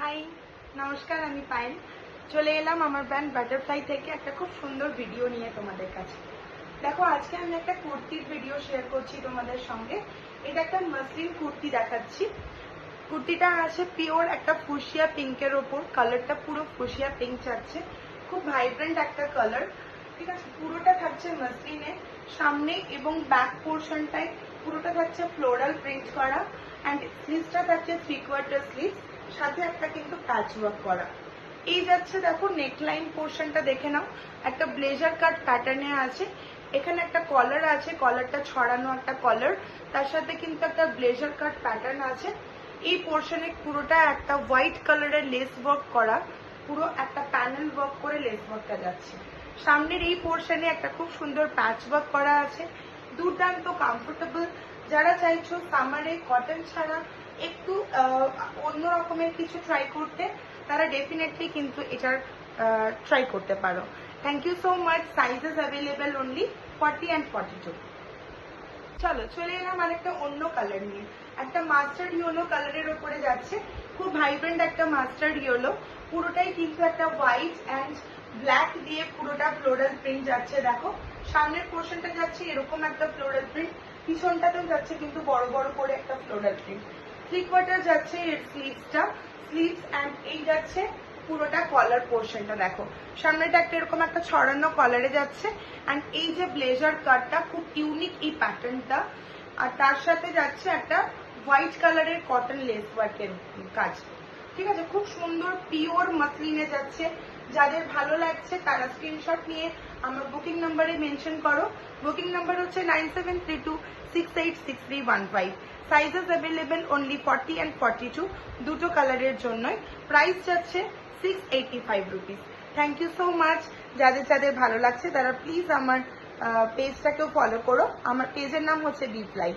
High, নমস্কার। আমি পায়েল চলে এলাম আমার ব্র্যান্ড বাটারফ্লাই থেকে একটা খুব সুন্দর ভিডিও নিয়ে তোমাদের কাছে। দেখো, আজকে আমি একটা কুর্তির ভিডিও শেয়ার করছি তোমাদের সঙ্গে। এটা একটা মাসলিন কুর্তি দেখাচ্ছি। কুর্তিটা আছে পিওর একটা ফুশিয়া পিঙ্কের ওপর, কালারটা পুরো ফুশিয়া পিঙ্ক যাচ্ছে, খুব ভাইব্রেন্ট একটা কালার। ঠিক আছে, পুরোটা থাকছে মাসলিনে, সামনে এবং ব্যাক পোর্শনটায় পুরোটা থাকছে ফ্লোরাল প্রিন্ট করা, অ্যান্ড স্লিভসটা থাকছে 3/4 স্লিভস, সাথে একটা কিন্তু প্যাচ ওয়ার্ক করা। এই যাচ্ছে, দেখো নেকলাইন পোর্শনটা দেখে নাও, একটা ব্লেজার কাট প্যাটার্নে আছে। এখানে একটা কলার আছে, কলারটা ছড়ানো একটা কলার, তার সাথে কিন্তু একটা ব্লেজার কাট প্যাটার্ন আছে। এই পোর্শনে পুরোটা একটা হোয়াইট কালারের লেস ওয়ার্ক করা, পুরো একটা প্যানেল ওয়ার্ক করে লেস ওয়ার্কটা যাচ্ছে। সামনের এই পোর্শনে একটা খুব সুন্দর প্যাচ ওয়ার্ক করা আছে, দুর্দান্ত কমফোর্টেবল। যারা চাইছো সামারে কটন ছাড়া একটু অন্য রকমের কিছু ট্রাই করতে, তারা ডেফিনেটলি কিন্তু এটার ট্রাই করতে পারো। Thank you so much. Sizes available only 40 and 42। চলো চলে এলাম আরেকটা অন্য কালার নিয়ে। একটা মাস্টার্ড ইয়েলো কালারের ওপরে যাচ্ছে, খুব ভাইব্রেন্ট একটা মাস্টার্ড ইয়েলো, পুরোটাই কিন্তু একটা হোয়াইট অ্যান্ড ব্ল্যাক দিয়ে পুরোটা ফ্লোরাল প্রিন্ট যাচ্ছে। দেখো সামনের পোর্শনটা যাচ্ছে এরকম একটা ফ্লোরাল প্রিন্ট, পিছনটাতেও যাচ্ছে কিন্তু বড় বড় করে একটা ফ্লোরাল প্রিন্ট। 3/4 যাচ্ছে এর স্লিভসটা, স্লিভস অ্যান্ড এই যাচ্ছে পুরোটা কলার পোর্শনটা। দেখো সামনেটা একটা এরকম একটা ছড়ানো কলারে যাচ্ছে, অ্যান্ড এই যে ব্লেজার কাটটা খুব ইউনিক এই প্যাটার্নটা, আর তার সাথে যাচ্ছে একটা হোয়াইট কালারের কটন লেস ওয়ার্কের কাজ। ঠিক আছে, খুব সুন্দর পিওর মাসলিনে যাচ্ছে। যাদের ভালো লাগছে তারা স্ক্রিনশট নিয়ে আমার বুকিং নাম্বারে মেনশন করো। বুকিং নাম্বার হচ্ছে 9732686315। সাইজেস অ্যাভেলেবেল অনলি 40 and 42, দুটো কালারের জন্যই। প্রাইস যাচ্ছে 685 rupees. Thank you so much. যাদের যাদের ভালো লাগছে তারা প্লিজ আমার পেজটাকেও ফলো করো। আমার পেজের নাম হচ্ছে বি ফ্লাই।